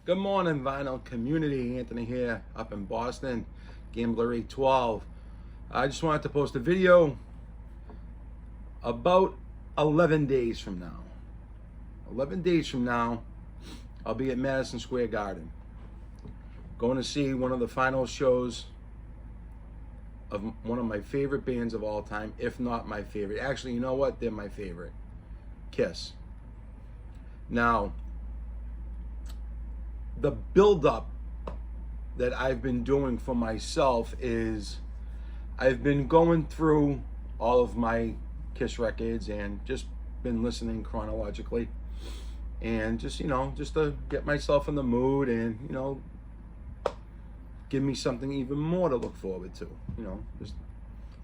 Good morning, vinyl community. Anthony here, up in Boston, Gambler 812. I just wanted to post a video about 11 days from now. 11 days from now, I'll be at Madison Square Garden, going to see one of the final shows of one of my favorite bands of all time, if not my favorite. Actually, you know what? They're my favorite. Kiss. Now, the build-up that I've been doing for myself is I've been going through all of my Kiss records and just been listening chronologically, and just to get myself in the mood and give me something even more to look forward to, just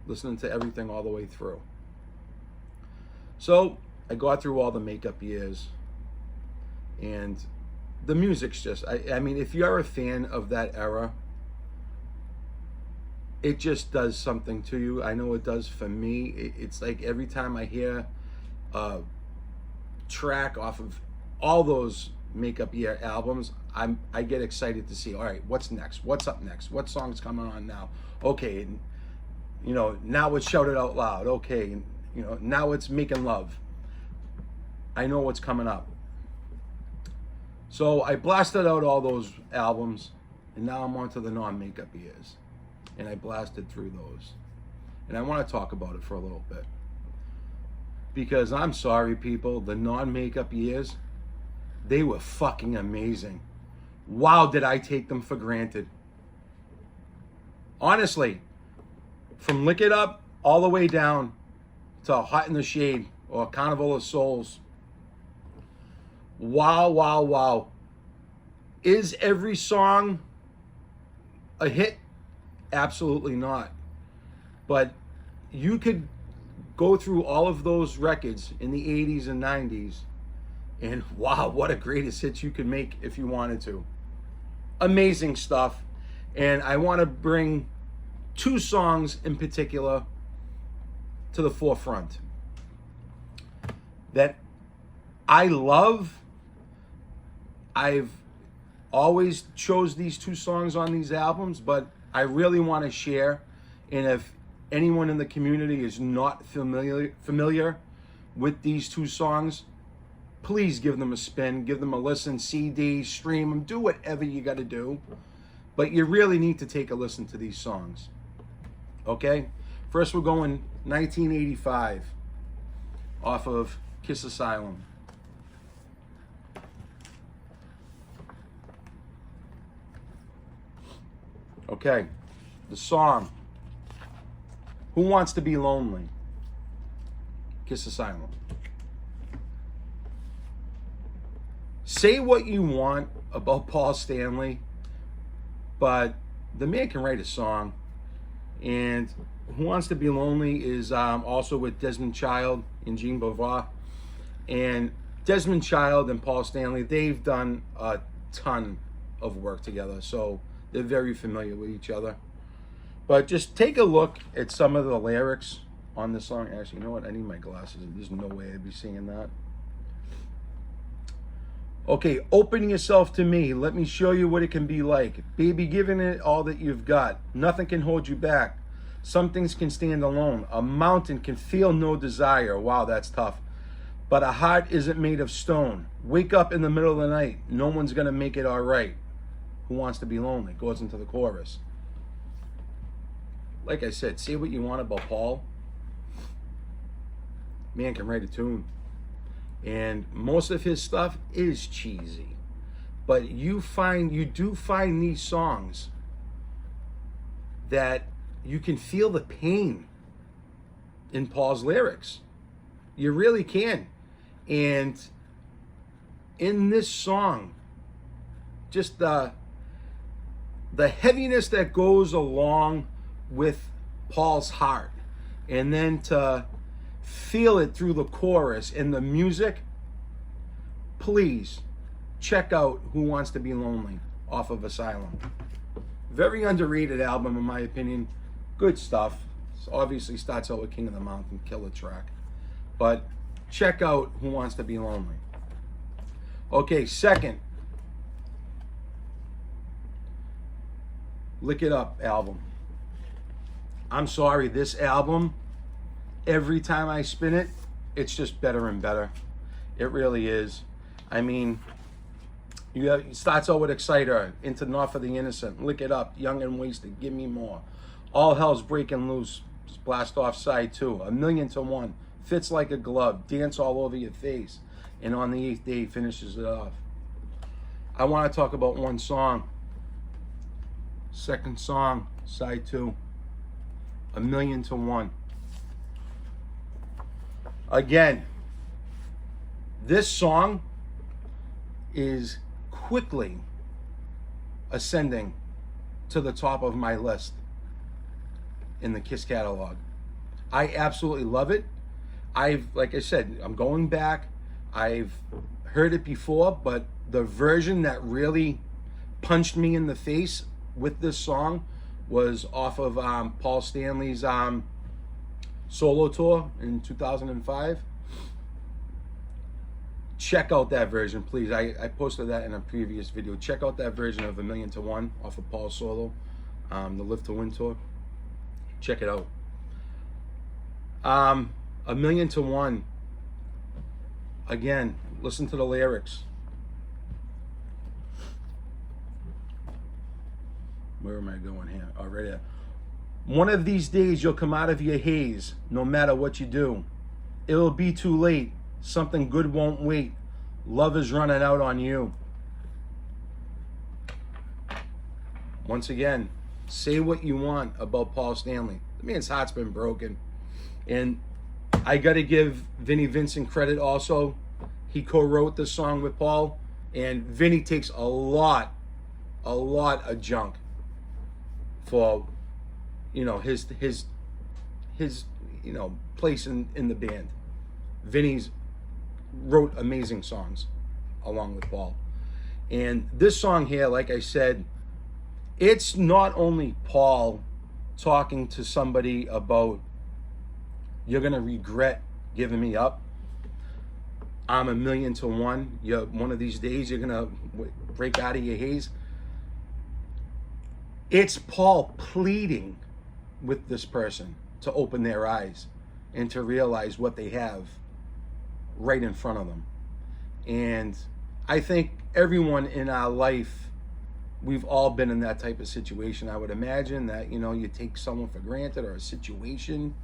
listening to everything all the way through. So I got through all the makeup years, and the music's just, I mean, if you're a fan of that era, it just does something to you. I know it does for me. It's like every time I hear a track off of all those makeup year albums, I get excited to see, all right, what's next? What's up next? What song's coming on now? Okay, and, now it's Shout It Out Loud. Okay, and, now it's Making Love. I know what's coming up. So I blasted out all those albums, and now I'm on to the non-makeup years. And I blasted through those. And I want to talk about it for a little bit. Because I'm sorry, people, the non-makeup years, they were fucking amazing. Wow, did I take them for granted. Honestly, from Lick It Up all the way down to Hot in the Shade or Carnival of Souls. Wow, wow, wow. Is every song a hit? Absolutely not. But you could go through all of those records in the 80s and 90s, and wow, what a greatest hits you could make if you wanted to. Amazing stuff. And I want to bring two songs in particular to the forefront that I love. I've always chose these two songs on these albums, but I really want to share. And if anyone in the community is not familiar with these two songs, please give them a spin, give them a listen, CD, stream them, do whatever you got to do. But you really need to take a listen to these songs. Okay? First, we're going 1985 off of Kiss Asylum. Okay, the song, Who Wants to Be Lonely? Kiss Asylum. Say what you want about Paul Stanley, but the man can write a song. And Who Wants to Be Lonely is also with Desmond Child and Jean Beauvoir. And Desmond Child and Paul Stanley, they've done a ton of work together. So they're very familiar with each other. But just take a look at some of the lyrics on this song. Actually, you know what? I need my glasses. There's no way I'd be singing that. Okay, open yourself to me. Let me show you what it can be like. Baby, giving it all that you've got. Nothing can hold you back. Some things can stand alone. A mountain can feel no desire. Wow, that's tough. But a heart isn't made of stone. Wake up in the middle of the night. No one's going to make it all right. Who Wants to Be Lonely? Goes into the chorus. Like I said, say what you want about Paul. Man can write a tune. And most of his stuff is cheesy. But you do find these songs that you can feel the pain in Paul's lyrics. You really can. And in this song, just the heaviness that goes along with Paul's heart, and then to feel it through the chorus and the music, please check out Who Wants to Be Lonely off of Asylum. Very underrated album in my opinion. Good stuff. Obviously starts out with King of the Mountain, killer track. But check out Who Wants to Be Lonely. Okay, second, Lick It Up album. I'm sorry, this album, every time I spin it, it's just better and better. It really is. I mean, it starts out with Exciter, Into Not for the Innocent, Lick It Up, Young and Wasted, Give Me More, All Hell's Breaking Loose, Blast Off Side 2, A Million to One, Fits Like a Glove, Dance All Over Your Face, and On the Eighth Day finishes it off. I want to talk about one song. Second song, Side 2, A Million to One. Again, this song is quickly ascending to the top of my list in the Kiss catalog. I absolutely love it. Like I said, I'm going back. I've heard it before, but the version that really punched me in the face with this song was off of Paul Stanley's solo tour in 2005. Check out that version, please. I posted that in a previous video. Check out that version of A Million to One off of Paul's solo, the Live to Win tour. Check it out. A Million to One. Again, listen to the lyrics. Where am I going here? Oh, right here. One of these days you'll come out of your haze, no matter what you do. It'll be too late. Something good won't wait. Love is running out on you. Once again, say what you want about Paul Stanley. The man's heart's been broken. And I got to give Vinnie Vincent credit also. He co-wrote this song with Paul. And Vinnie takes a lot of junk for, you know, his you know, place in the band. Vinnie's wrote amazing songs along with Paul. And this song here, like I said, it's not only Paul talking to somebody about, you're gonna regret giving me up. I'm a million to one. One of these days you're gonna break out of your haze. It's Paul pleading with this person to open their eyes and to realize what they have right in front of them. And I think everyone in our life, we've all been in that type of situation. I would imagine that, you know, you take someone for granted or a situation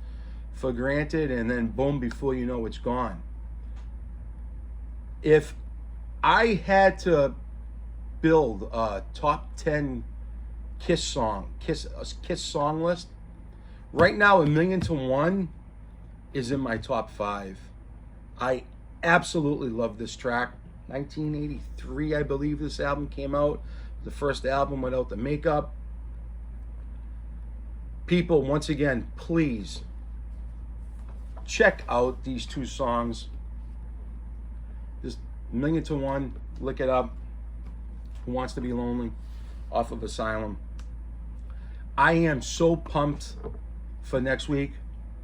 for granted, and then boom, before you know, it's gone. If I had to build a top 10 Kiss song list, right now A Million to One is in my top 5. I absolutely love this track. 1983, I believe this album came out. The first album without the makeup. People, once again, please check out these two songs. Just A Million to One, Lick It Up, Who Wants to Be Lonely, off of Asylum. I am so pumped for next week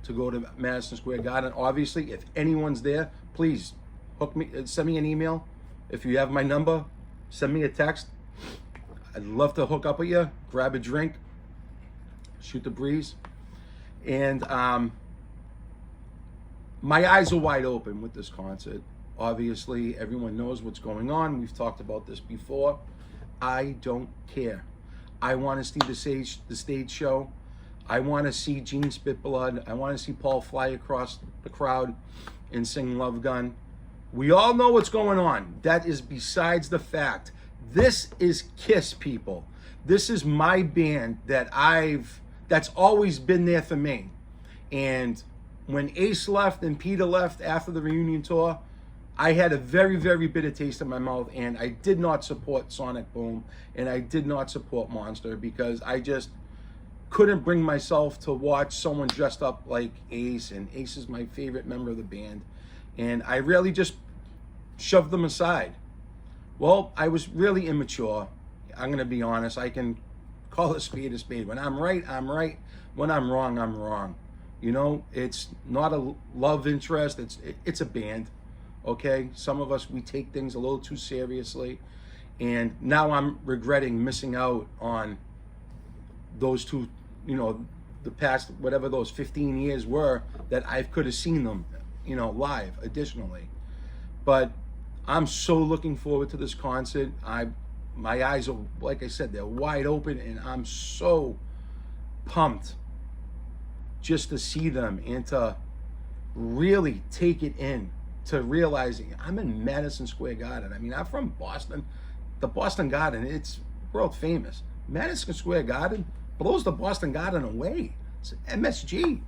to go to Madison Square Garden. Obviously, if anyone's there, please hook me, send me an email. If you have my number, send me a text. I'd love to hook up with you, grab a drink, shoot the breeze. And my eyes are wide open with this concert. Obviously, everyone knows what's going on. We've talked about this before. I don't care. I want to see the stage show. I want to see Gene spit blood. I want to see Paul fly across the crowd and sing Love Gun. We all know what's going on. That is besides the fact. This is Kiss, people. This is my band that's always been there for me. And when Ace left and Peter left after the reunion tour, I had a very, very bitter taste in my mouth, and I did not support Sonic Boom, and I did not support Monster, because I just couldn't bring myself to watch someone dressed up like Ace, and Ace is my favorite member of the band, and I really just shoved them aside. Well, I was really immature. I'm going to be honest. I can call a spade a spade. When I'm right, I'm right. When I'm wrong, I'm wrong. You know, it's not a love interest. It's a band. Okay, some of us, we take things a little too seriously, and now I'm regretting missing out on those two, the past, whatever those 15 years were, that I could have seen them, live additionally. But I'm so looking forward to this concert. My eyes are, like I said, they're wide open, and I'm so pumped just to see them and to really take it in, to realizing I'm in Madison Square Garden. I mean, I'm from Boston. The Boston Garden, it's world famous. Madison Square Garden blows the Boston Garden away. It's MSG.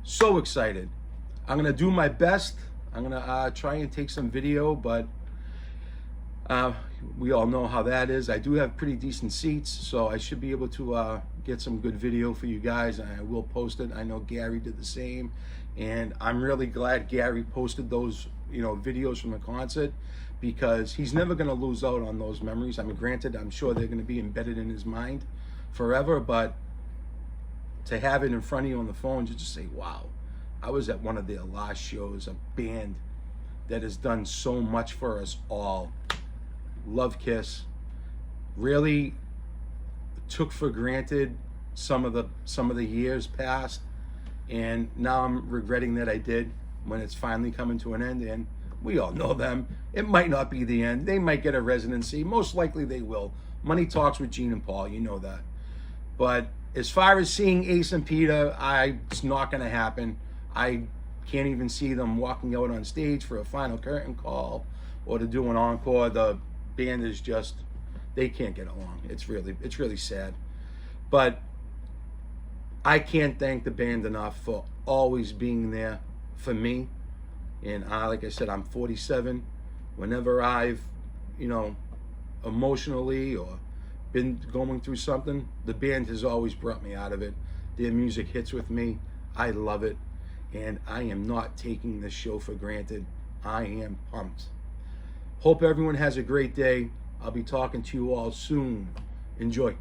So excited. I'm gonna do my best. I'm gonna try and take some video, but we all know how that is. I do have pretty decent seats, so I should be able to get some good video for you guys, and I will post it. I know Gary did the same, and I'm really glad Gary posted those videos from the concert, because he's never going to lose out on those memories. I mean, granted, I'm sure they're going to be embedded in his mind forever, but to have it in front of you on the phone, you just say, wow, I was at one of their last shows, a band that has done so much for us all. Love Kiss. Really took for granted some of the years past, and now I'm regretting that I did, when it's finally coming to an end. And we all know them. It might not be the end. They might get a residency. Most likely they will. Money talks with Gene and Paul, you know that. But as far as seeing Ace and Peter, it's not going to happen. I can't even see them walking out on stage for a final curtain call or to do an encore. The band is just, they can't get along. It's really sad. But I can't thank the band enough for always being there for me. And like I said, I'm 47. Whenever I've, emotionally or been going through something, the band has always brought me out of it. Their music hits with me. I love it. And I am not taking this show for granted. I am pumped. Hope everyone has a great day. I'll be talking to you all soon. Enjoy.